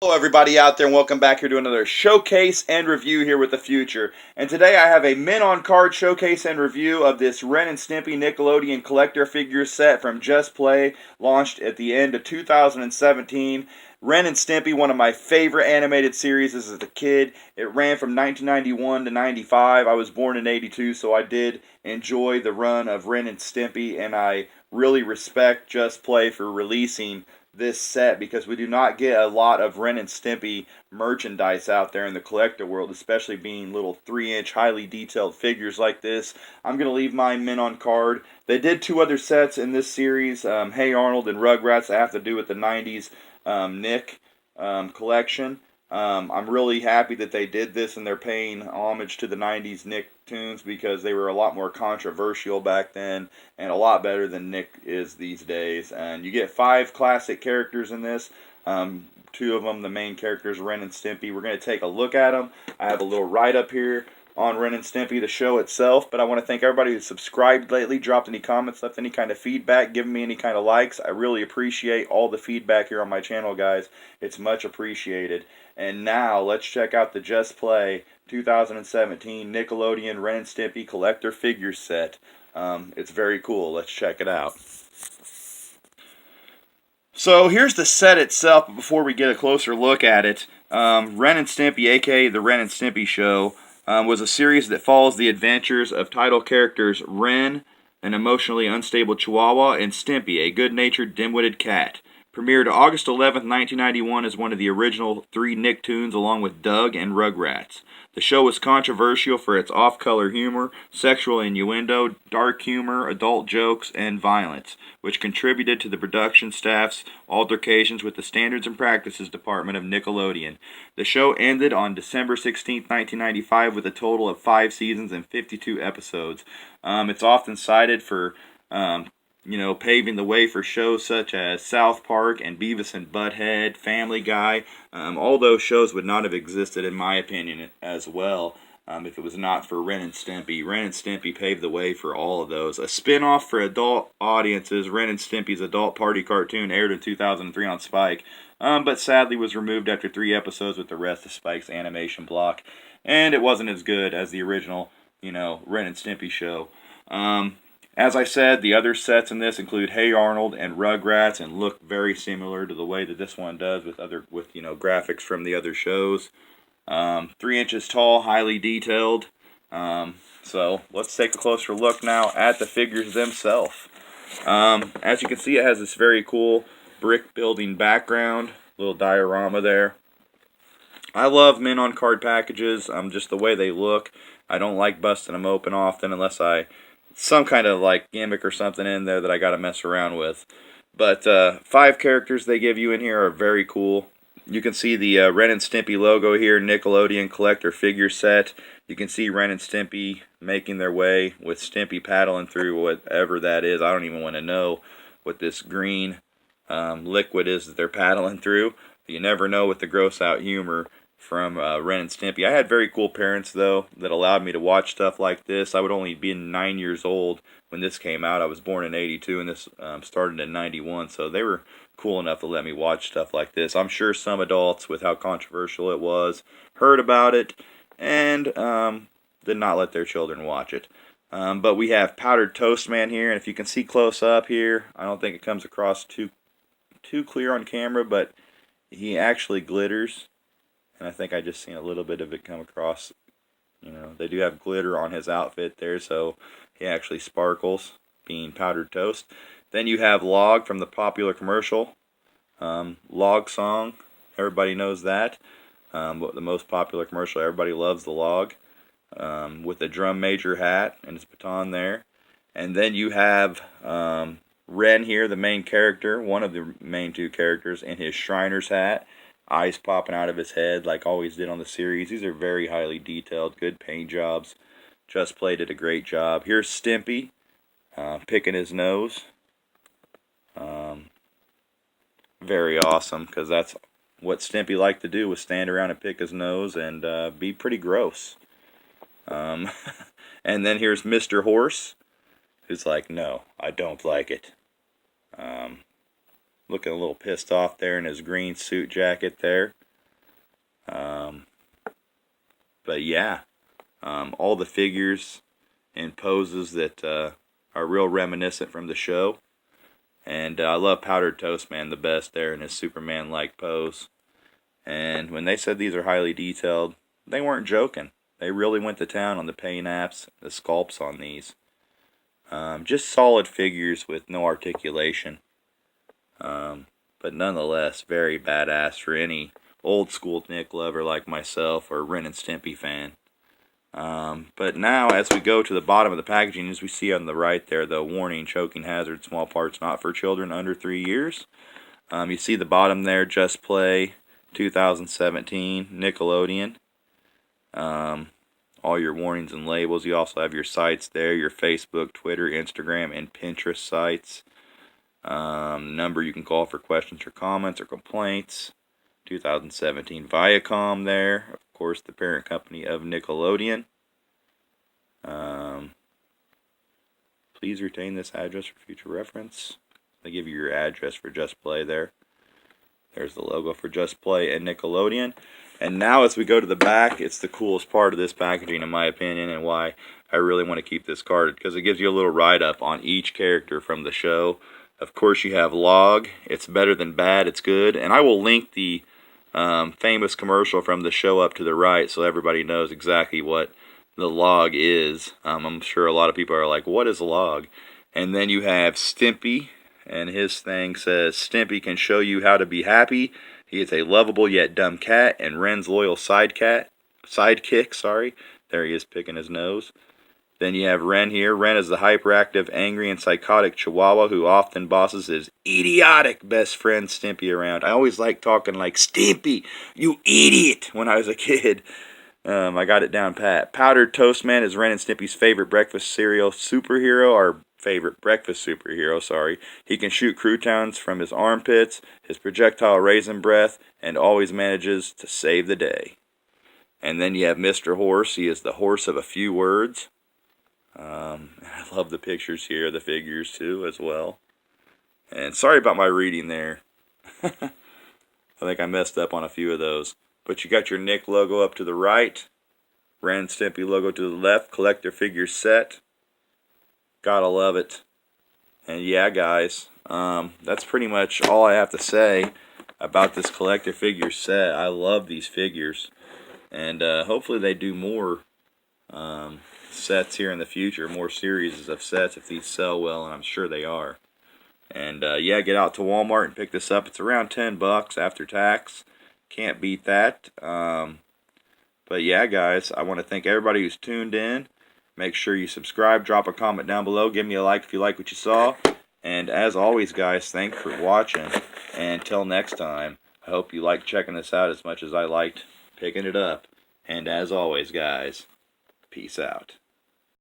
Hello everybody out there and welcome back here to another showcase and review here with the future. And today I have a Men on Card showcase and review of this Ren and Stimpy Nickelodeon collector figure set from Just Play, launched at the end of 2017. Ren and Stimpy, one of my favorite animated series as a kid. It ran from 1991 to 95. I was born in 82, so I did enjoy the run of Ren and Stimpy, and I really respect Just Play for releasing this set because we do not get a lot of Ren and Stimpy merchandise out there in the collector world, especially being little 3-inch highly detailed figures like this. I'm going to leave my Men on Card. They did two other sets in this series, Hey Arnold and Rugrats, that have to do with the 90s Nick collection. I'm really happy that they did this and they're paying homage to the 90s Nicktoons because they were a lot more controversial back then and a lot better than Nick is these days. And you get 5 classic characters in this. 2 of them, the main characters, Ren and Stimpy. We're going to take a look at them. I have a little write-up here on Ren and Stimpy, the show itself, but I want to thank everybody who's subscribed lately, dropped any comments, left any kind of feedback, given me any kind of likes. I really appreciate all the feedback here on my channel, guys. It's much appreciated. And now, let's check out the Just Play 2017 Nickelodeon Ren and Stimpy collector figure set. It's very cool. Let's check it out. So here's the set itself, but before we get a closer look at it, Ren and Stimpy, aka the Ren and Stimpy Show, was a series that follows the adventures of title characters Ren, an emotionally unstable chihuahua, and Stimpy, a good-natured, dim-witted cat. Premiered August 11th, 1991 as one of the original 3 Nicktoons along with Doug and Rugrats. The show was controversial for its off-color humor, sexual innuendo, dark humor, adult jokes, and violence, which contributed to the production staff's altercations with the Standards and Practices Department of Nickelodeon. The show ended on December 16, 1995 with a total of 5 seasons and 52 episodes. It's often cited for paving the way for shows such as South Park and Beavis and Butthead, Family Guy. All those shows would not have existed, in my opinion, as well, if it was not for Ren and Stimpy. Ren and Stimpy paved the way for all of those. A spin-off for adult audiences, Ren and Stimpy's adult party cartoon aired in 2003 on Spike, but sadly was removed after 3 episodes with the rest of Spike's animation block, and it wasn't as good as the original, Ren and Stimpy show. As I said, the other sets in this include Hey Arnold and Rugrats and look very similar to the way that this one does with graphics from the other shows. 3 inches tall, highly detailed. So let's take a closer look now at the figures themselves. As you can see, it has this very cool brick building background, little diorama there. I love Men on Card packages, just the way they look. I don't like busting them open often unless some kind of gimmick or something in there that I gotta mess around with. But 5 characters they give you in here are very cool. You can see the Ren and Stimpy logo here, Nickelodeon collector figure set. You can see Ren and Stimpy making their way with Stimpy paddling through whatever that is. I don't even want to know what this green liquid is that they're paddling through. You never know with the gross out humor from Ren and Stimpy. I had very cool parents, though, that allowed me to watch stuff like this. I would only be 9 years old when this came out. I was born in 82, and this started in 91, so they were cool enough to let me watch stuff like this. I'm sure some adults, with how controversial it was, heard about it and did not let their children watch it. But we have Powdered Toast Man here, and if you can see close up here, I don't think it comes across too clear on camera, but he actually glitters. And I think I just seen a little bit of it come across. They do have glitter on his outfit there, so he actually sparkles, being powdered toast. Then you have Log from the popular commercial. Log Song, everybody knows that. The most popular commercial, everybody loves the Log. With a drum major hat and his baton there. And then you have Ren here, the main character, one of the main 2 characters, in his Shriner's hat. Eyes popping out of his head like always did on the series. These are very highly detailed, good paint jobs. Just Play did a great job. Here's Stimpy picking his nose. Very awesome, because that's what Stimpy liked to do, was stand around and pick his nose and be pretty gross. And then here's Mr. Horse, who's like, no, I don't like it. Looking a little pissed off there in his green suit jacket there. But yeah, all the figures and poses that are real reminiscent from the show. And I love Powdered Toast Man the best there in his Superman-like pose. And when they said these are highly detailed, they weren't joking. They really went to town on the paint apps, the sculpts on these. Just solid figures with no articulation. But nonetheless, very badass for any old school Nick lover like myself or Ren and Stimpy fan. But now, as we go to the bottom of the packaging, as we see on the right there, the warning, choking hazard, small parts not for children under 3 years. You see the bottom there, Just Play, 2017, Nickelodeon. All your warnings and labels. You also have your sites there, your Facebook, Twitter, Instagram, and Pinterest sites. Number you can call for questions or comments or complaints. 2017 Viacom there, of course, the parent company of Nickelodeon. Please retain this address for future reference. They give you your address for Just Play there. There's the logo for Just Play and Nickelodeon. And now as we go to the back, it's the coolest part of this packaging in my opinion, and why I really want to keep this card, because it gives you a little write-up on each character from the show. Of course you have log, it's better than bad, it's good. And I will link the famous commercial from the show up to the right so everybody knows exactly what the log is. I'm sure a lot of people are like, what is a log? And then you have Stimpy, and his thing says, Stimpy can show you how to be happy. He is a lovable yet dumb cat, and Ren's loyal sidekick. There he is picking his nose. Then you have Ren here. Ren is the hyperactive, angry, and psychotic chihuahua who often bosses his idiotic best friend Stimpy around. I always liked talking like, Stimpy, you idiot, when I was a kid. I got it down pat. Powdered Toast Man is Ren and Stimpy's favorite breakfast cereal superhero, or favorite breakfast superhero, sorry. He can shoot croutons from his armpits, his projectile raisin breath, and always manages to save the day. And then you have Mr. Horse. He is the horse of a few words. I love the pictures here, the figures too, as well. And sorry about my reading there. I think I messed up on a few of those. But you got your Nick logo up to the right, Ren and Stimpy logo to the left, collector figure set. Gotta love it. And yeah, guys, that's pretty much all I have to say about this collector figure set. I love these figures. And hopefully they do more sets here in the future, more series of sets if these sell well, and I'm sure they are. And yeah, get out to Walmart and pick this up. It's around $10 after tax. Can't beat that. But yeah, guys, I want to thank everybody who's tuned in. Make sure you subscribe, drop a comment down below, give me a like if you like what you saw. And as always, guys, thanks for watching. And until next time, I hope you like checking this out as much as I liked picking it up. And as always, guys, peace out.